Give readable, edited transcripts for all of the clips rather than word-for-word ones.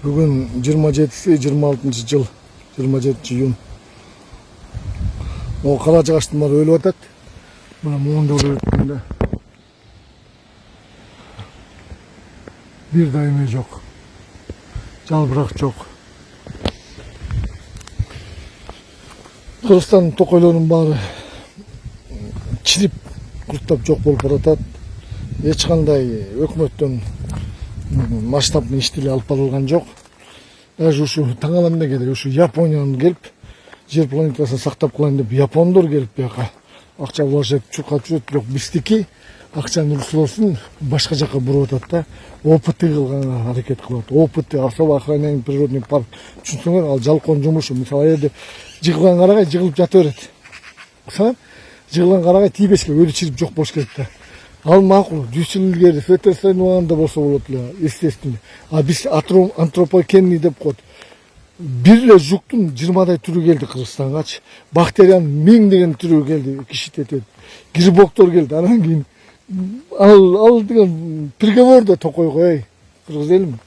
Bugün 27'si 26. yıl 27 iyun. O kalaca kaçtımlar öyle atat. Buna muğunda oluyor ötümde. Bir daimi yok. Calbırak çok. Kırgızstan tokoylarının bari çirip kurtlap çok bolup baratat. Hiç kanday ökmöттön масштабный иштери алып барылган жок. Даже ушу таң аламда келип, ушу Япониянын келип, жер планетасын сактап кылайын деп япондор келип бияка акча вложить чуркап жүрөт, бирок биздики акчанын ресурсун башка жака буруп атат да, опыт кылганга аракет кылып атат. Опыт особо охраняемый природный парк. Түшүнсөңөр, ал жалкон жумушу. Мисалы жерде жыгылган карагай жыгылып жата берет. Мисалы жыгылган карагай тийбеске өлү чирип жок болуш керек да. Ал макул, 100 жыл илгери ветеринарный убагында болсо болот эле, естественно. А биз антропогенный деп коет. Бир эле жуктун 20дай түрү келди Кыргызстангачы. Бактериянын 1000 деген түрү келди, киши тетет. Грибоктор келди. Анан кийин ал деген приговор да токойго, кыргыз элим.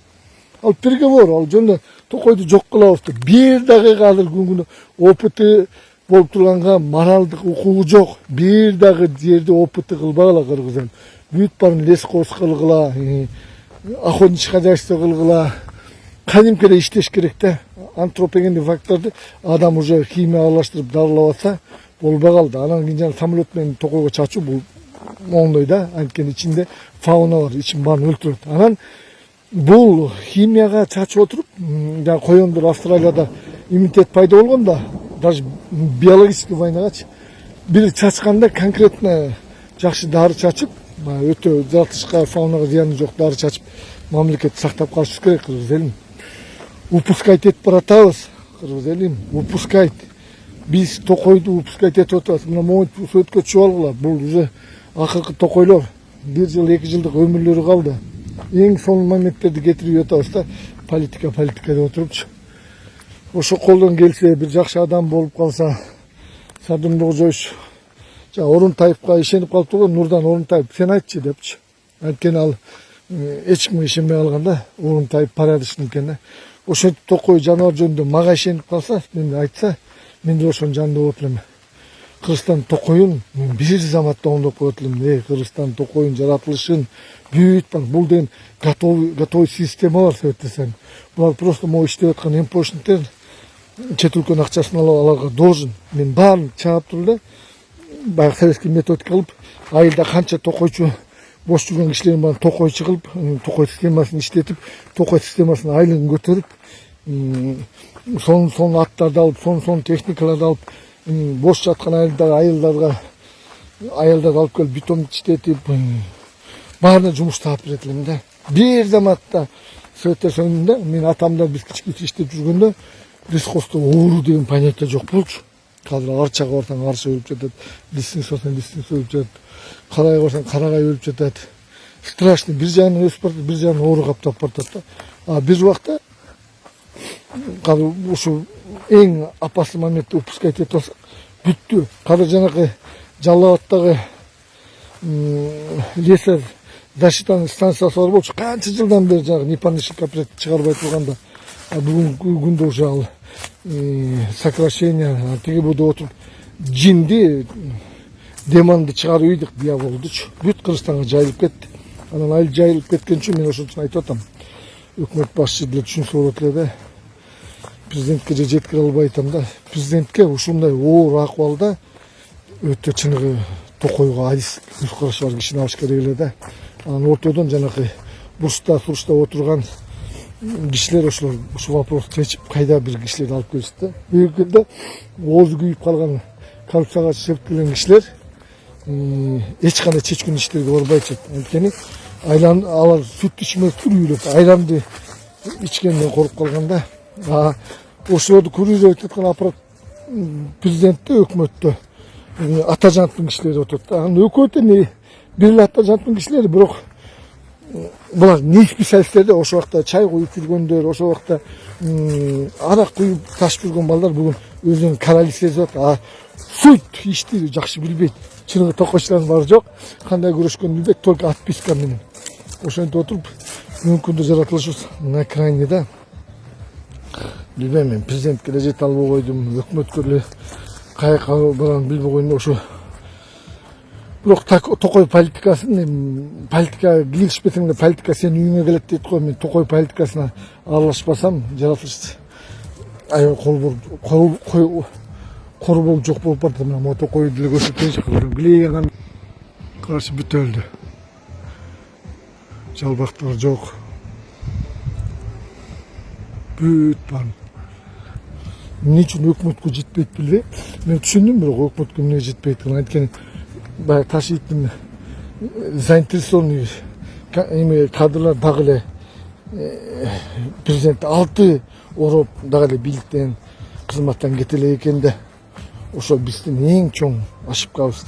Ал приговор, ал жөнүндө токойду жок кылабыз деп. Бир дагы азыр күнгүнө опыты болуп турганга моралдык укугу жок. Бир дагы жерде опыты кылбагыла кыргыз эл. Бүт барын лескоз кылгыла, охотничье хозяйство кылгыла. Кадимкиде иштеш керек да. Антропогенный факторду адам уже химия аралаштырып дарылап атса болбой калды. Анан кийин жана самолет менен токойго чачуу бул оңдой да. Анткени ичинде фауна бар, ичин баарын өлтүрөт. Анан бул химияга чачып отуруп, жана коёндор Австралияда иммунитет пайда болгон да. Даже биологический войнагачы бир чачканда конкретно жакшы дары чачып, өтө жаратылышка, фаунага зыяны жок дары чачып, мамлекетти сактап калышыбыз керек кыргыз элим. Упускать этип баратабыз кыргыз элим, упускать. Биз токойду упускать этип атабыз. Мына моңут сөткө түшүп алгыла. Бул уже акыркы токойлор 1 жыл 2 жылдык өмүрлөрү калды. Эң сонун моменттерди кетирип атабыз да, политика деп отурупчу. Ошо колдон келсе, бир жакшы адам болуп калса, Садымды Кожоевич Орунтаевка ишенип калып турган, Нурдан Орунтаев сен айтчы депчи. Анткени ал эч кимге ишенбей калган да, Орунтаев порядочный экен да. Ошентип токой жаныбар жөнүндө мага ишенип калса, мен айтса, мен да ошонун жанында болот элем. Кыргызстан токоюн бир заматта оңдоп коет элем. Кыргызстан токоюн жаратылышын бүт бар. Бул деген готовый система бар сөйттесең. Булар просто могу иштеп аткан эмпошниктер. Чет өлкөнүн акчасын аларга должен. Мен баарын чаап туруп эле баягы советский методика кылып, айылда канча токойчу бош жүргөн кишилердин баарын токойчу кылып, токой системасын иштетип, токой системасынын айлыгын көтөрүп, сон аттарды алып, сон техникаларды алып, бош жаткан айылдарга алып келип бетон иштетип, баарына жумуш таап берет элем да. Бир заматта Советтер Союзунда мен атамда биз кичкече иштеп жүргөндө лескоздо оору деген понятие жок болчу. Азыр арчага барсаң арча өлүп жатат, лиственный өлүп жатат, карайга барсаң карагай өлүп жатат. Страшный, бир жагынан өсүп баратат, бир жагынан оору каптап баратат да. А бир убакта казыр ушу эң опасный моментти упускать этип алсак, бүттү. Казыр жанакы Жалал Абадтагы лесер защитаның станциясы бар болчу. Канча жылдан бери жанагы непонятный кооператив чыгарбай турганда, бүгүнкү күндө уже ал сокращение тиги буда отуруп жинди деманды чыгарып ийдик бия болдучу. Бүт Кыргызстанга жайылып кетти. Анан айыл жайылып кеткен үчүн мен ошон үчүн айтып атам. Өкмөт башчы деле түшүнсө болот эле да. Президентке же жеткире албай атам да. Президентке ушундай оор акыбалда өтө чыныгы токойго адис көз карашы бар кишини алыш керек эле да. Анан ортодон жанакы бурчта сурчта отурган кишилер ушул вопросту чечип кайда бир кишилерди алып келишти да. Бүгүнкүндө оозу күйүп калган коррупцияга шектелген кишилер эч кандай чечкин иштерге барбайчы. Анткени алар сүт ичмей күрүйлөп, айранды ичкенден коруп калганда, ошолорду күрүйлөп аткан аппарат президентте, өкмөттө Атажановдун кишилери отурат да. Анан өкмөттө бир эле Атажановдун кишилери, бирок булар не специалисттерде, ошол убакта чай куюп жүргөндөр, ошол убакта арак куюп ташып жүргөн балдар бүгүн өзүнүн короли сезип атат. Суть ишти жакшы билбейт. Чыныгы токойчулардын баары жок. Кандай күрөшкөнүн билбейт, только отписка менен. Ошентип отуруп, бүгүнкү күндө жаратылышыбыз на крайне да. билбейм, мен президентке эле жете албай койдум, өкмөткө эле каяка барганын билбей койдум. Ошо бирок Токой политикасын, политикага кийлигишпесең да политика сенин үйүңө келет дейт го. Мен Токой политикасына аралашпасам, жаратылыш аябай корбол жок болуп баратат. Мына Токойду деле көрсөтөйүнчү. Глейген каршы бүт өлдү. Жалбактар жок. Бүт бар. Эмне үчүн өкмөткө жетпейт билбейм. Мен түшүндүм, бирок өкмөткө эмне жетпейт? Анткени баягы Ташиевдин заинтересованный кадрлар дагы эле президент 6 ороп дагы эле бийликтен, кызматтан кете элек экен да. Ошо биздин эң чоң ошибкабыз.